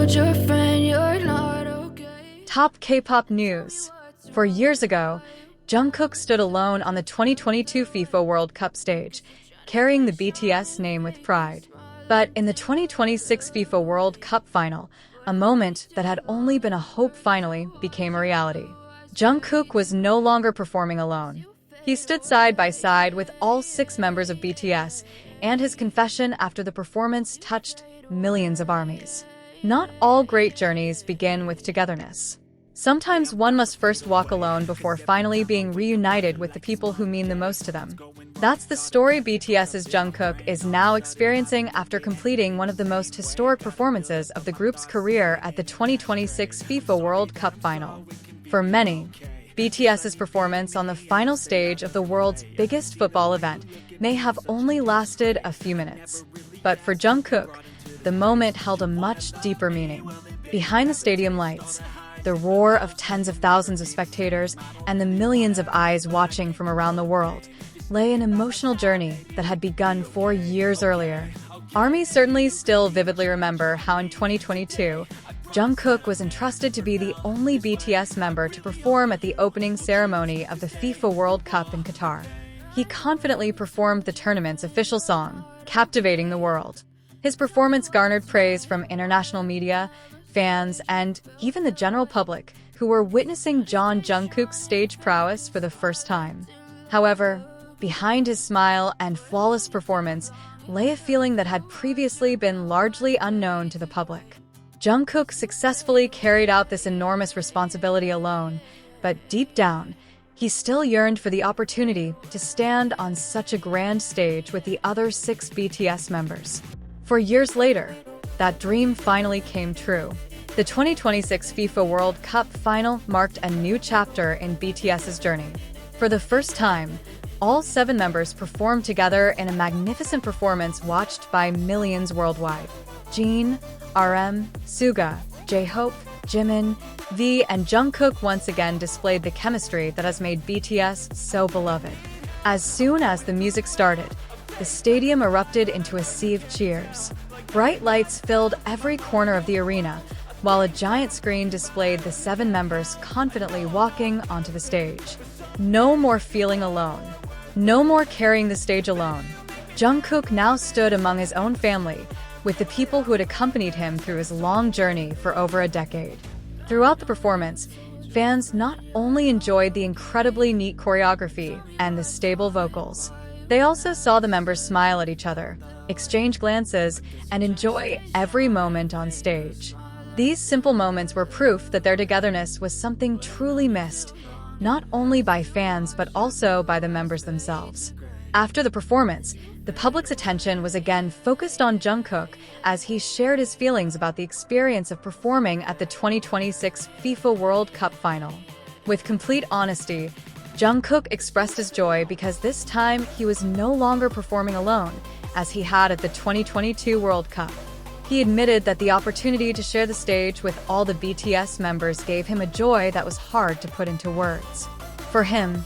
told your friend you're not okay. Top K-pop news. For years ago, Jungkook stood alone on the 2022 FIFA World Cup stage, carrying the BTS name with pride. But in the 2026 FIFA World Cup Final, a moment that had only been a hope finally became a reality. Jungkook was no longer performing alone. He stood side by side with all 6 members of BTS, and his confession after the performance touched millions of armies. Not all great journeys begin with togetherness. Sometimes one must first walk alone before finally being reunited with the people who mean the most to them. That's the story BTS's Jungkook is now experiencing after completing one of the most historic performances of the group's career at the 2026 FIFA World Cup Final. For many, BTS's performance on the final stage of the world's biggest football event may have only lasted a few minutes. But for Jungkook, the moment held a much deeper meaning. Behind the stadium lights, the roar of tens of thousands of spectators, and the millions of eyes watching from around the world, lay an emotional journey that had begun 4 years earlier. ARMY certainly still vividly remember how in 2022, Jungkook was entrusted to be the only BTS member to perform at the opening ceremony of the FIFA World Cup in Qatar. He confidently performed the tournament's official song, captivating the world. His performance garnered praise from international media, fans, and even the general public, who were witnessing Jungkook's stage prowess for the first time. However, behind his smile and flawless performance lay a feeling that had previously been largely unknown to the public. Jungkook successfully carried out this enormous responsibility alone, but deep down, he still yearned for the opportunity to stand on such a grand stage with the other 6 BTS members. For years later, that dream finally came true. The 2026 FIFA World Cup Final marked a new chapter in BTS's journey. For the first time, all 7 members performed together in a magnificent performance watched by millions worldwide. Jin, RM, Suga, J-Hope, Jimin, V, and Jungkook once again displayed the chemistry that has made BTS so beloved. As soon as the music started, the stadium erupted into a sea of cheers. Bright lights filled every corner of the arena, while a giant screen displayed the 7 members confidently walking onto the stage. No more feeling alone. No more carrying the stage alone. Jungkook now stood among his own family, with the people who had accompanied him through his long journey for over a decade. Throughout the performance, fans not only enjoyed the incredibly neat choreography and the stable vocals, they also saw the members smile at each other, exchange glances, and enjoy every moment on stage. These simple moments were proof that their togetherness was something truly missed, not only by fans but also by the members themselves. After the performance, the public's attention was again focused on Jungkook as he shared his feelings about the experience of performing at the 2026 FIFA World Cup Final. With complete honesty, Jungkook expressed his joy because this time he was no longer performing alone, as he had at the 2022 World Cup. He admitted that the opportunity to share the stage with all the BTS members gave him a joy that was hard to put into words. For him,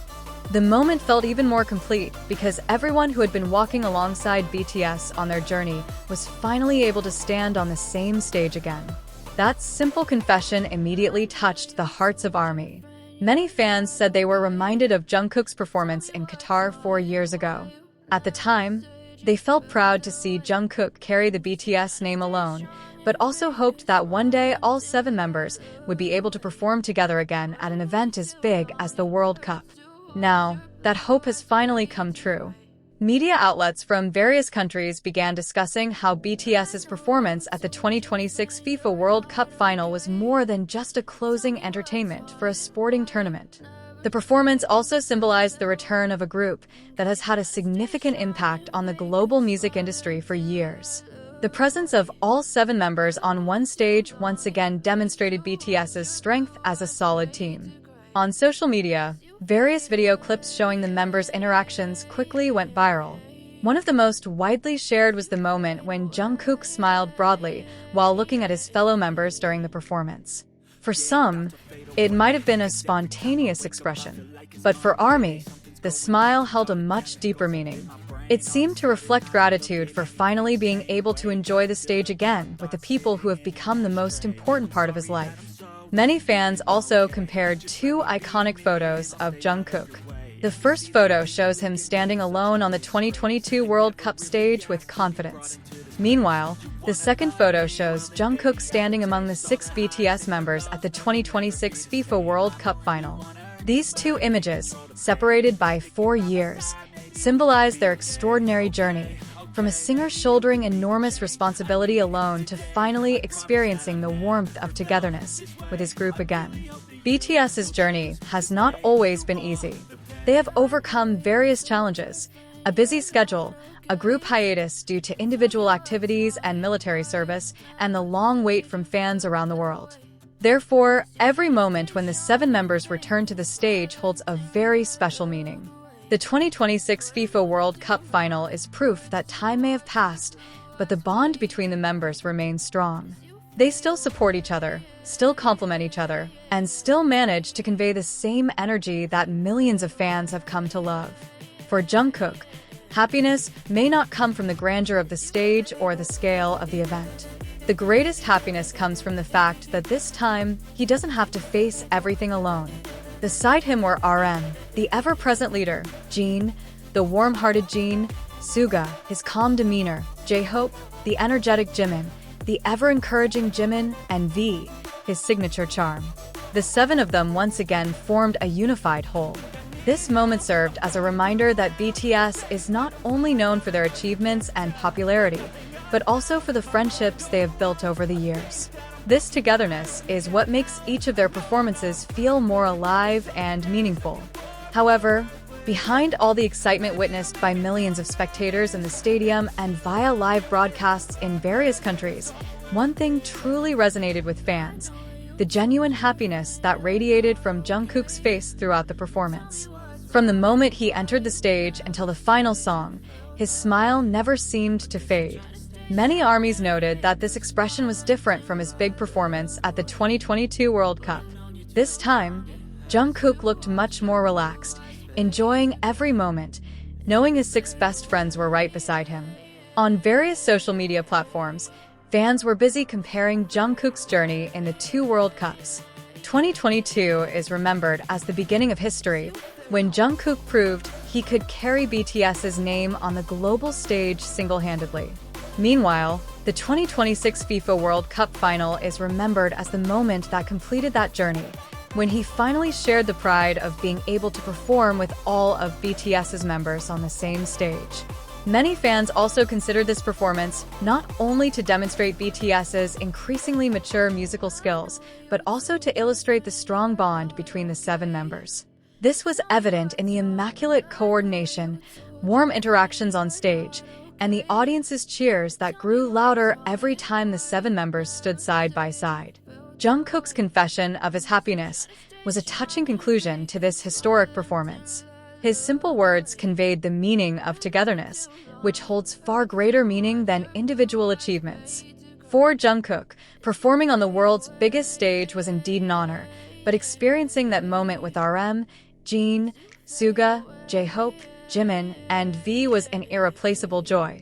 the moment felt even more complete because everyone who had been walking alongside BTS on their journey was finally able to stand on the same stage again. That simple confession immediately touched the hearts of ARMY. Many fans said they were reminded of Jungkook's performance in Qatar 4 years ago. At the time, they felt proud to see Jungkook carry the BTS name alone, but also hoped that one day all 7 members would be able to perform together again at an event as big as the World Cup. Now, that hope has finally come true. Media outlets from various countries began discussing how BTS's performance at the 2026 FIFA World Cup Final was more than just a closing entertainment for a sporting tournament. The performance also symbolized the return of a group that has had a significant impact on the global music industry for years. The presence of all 7 members on one stage once again demonstrated BTS's strength as a solid team. On social media, various video clips showing the members' interactions quickly went viral. One of the most widely shared was the moment when Jungkook smiled broadly while looking at his fellow members during the performance. For some, it might have been a spontaneous expression, but for ARMY, the smile held a much deeper meaning. It seemed to reflect gratitude for finally being able to enjoy the stage again with the people who have become the most important part of his life. Many fans also compared two iconic photos of Jungkook. The first photo shows him standing alone on the 2022 World Cup stage with confidence. Meanwhile, the second photo shows Jungkook standing among the 6 BTS members at the 2026 FIFA World Cup Final. These two images, separated by 4 years, symbolize their extraordinary journey, from a singer shouldering enormous responsibility alone to finally experiencing the warmth of togetherness with his group again. BTS's journey has not always been easy. They have overcome various challenges: a busy schedule, a group hiatus due to individual activities and military service, and the long wait from fans around the world. Therefore, every moment when the 7 members return to the stage holds a very special meaning. The 2026 FIFA World Cup Final is proof that time may have passed, but the bond between the members remains strong. They still support each other, still complement each other, and still manage to convey the same energy that millions of fans have come to love. For Jungkook, happiness may not come from the grandeur of the stage or the scale of the event. The greatest happiness comes from the fact that this time, he doesn't have to face everything alone. Beside him were RM, the ever-present leader, Jin, the warm-hearted Jin, Suga, his calm demeanor, J-Hope, the energetic Jimin, the ever-encouraging Jimin, and V, his signature charm. The 7 of them once again formed a unified whole. This moment served as a reminder that BTS is not only known for their achievements and popularity, but also for the friendships they have built over the years. This togetherness is what makes each of their performances feel more alive and meaningful. However, behind all the excitement witnessed by millions of spectators in the stadium and via live broadcasts in various countries, one thing truly resonated with fans: the genuine happiness that radiated from Jungkook's face throughout the performance. From the moment he entered the stage until the final song, his smile never seemed to fade. Many ARMYs noted that this expression was different from his big performance at the 2022 World Cup. This time, Jungkook looked much more relaxed, enjoying every moment, knowing his 6 best friends were right beside him. On various social media platforms, fans were busy comparing Jungkook's journey in the 2 World Cups. 2022 is remembered as the beginning of history, when Jungkook proved he could carry BTS's name on the global stage single-handedly. Meanwhile, the 2026 FIFA World Cup Final is remembered as the moment that completed that journey, when he finally shared the pride of being able to perform with all of BTS's members on the same stage. Many fans also considered this performance not only to demonstrate BTS's increasingly mature musical skills, but also to illustrate the strong bond between the 7 members. This was evident in the immaculate coordination, warm interactions on stage, and the audience's cheers that grew louder every time the 7 members stood side by side. Jungkook's confession of his happiness was a touching conclusion to this historic performance. His simple words conveyed the meaning of togetherness, which holds far greater meaning than individual achievements. For Jungkook, performing on the world's biggest stage was indeed an honor, but experiencing that moment with RM, Jin, Suga, J-Hope, Jimin, and V was an irreplaceable joy.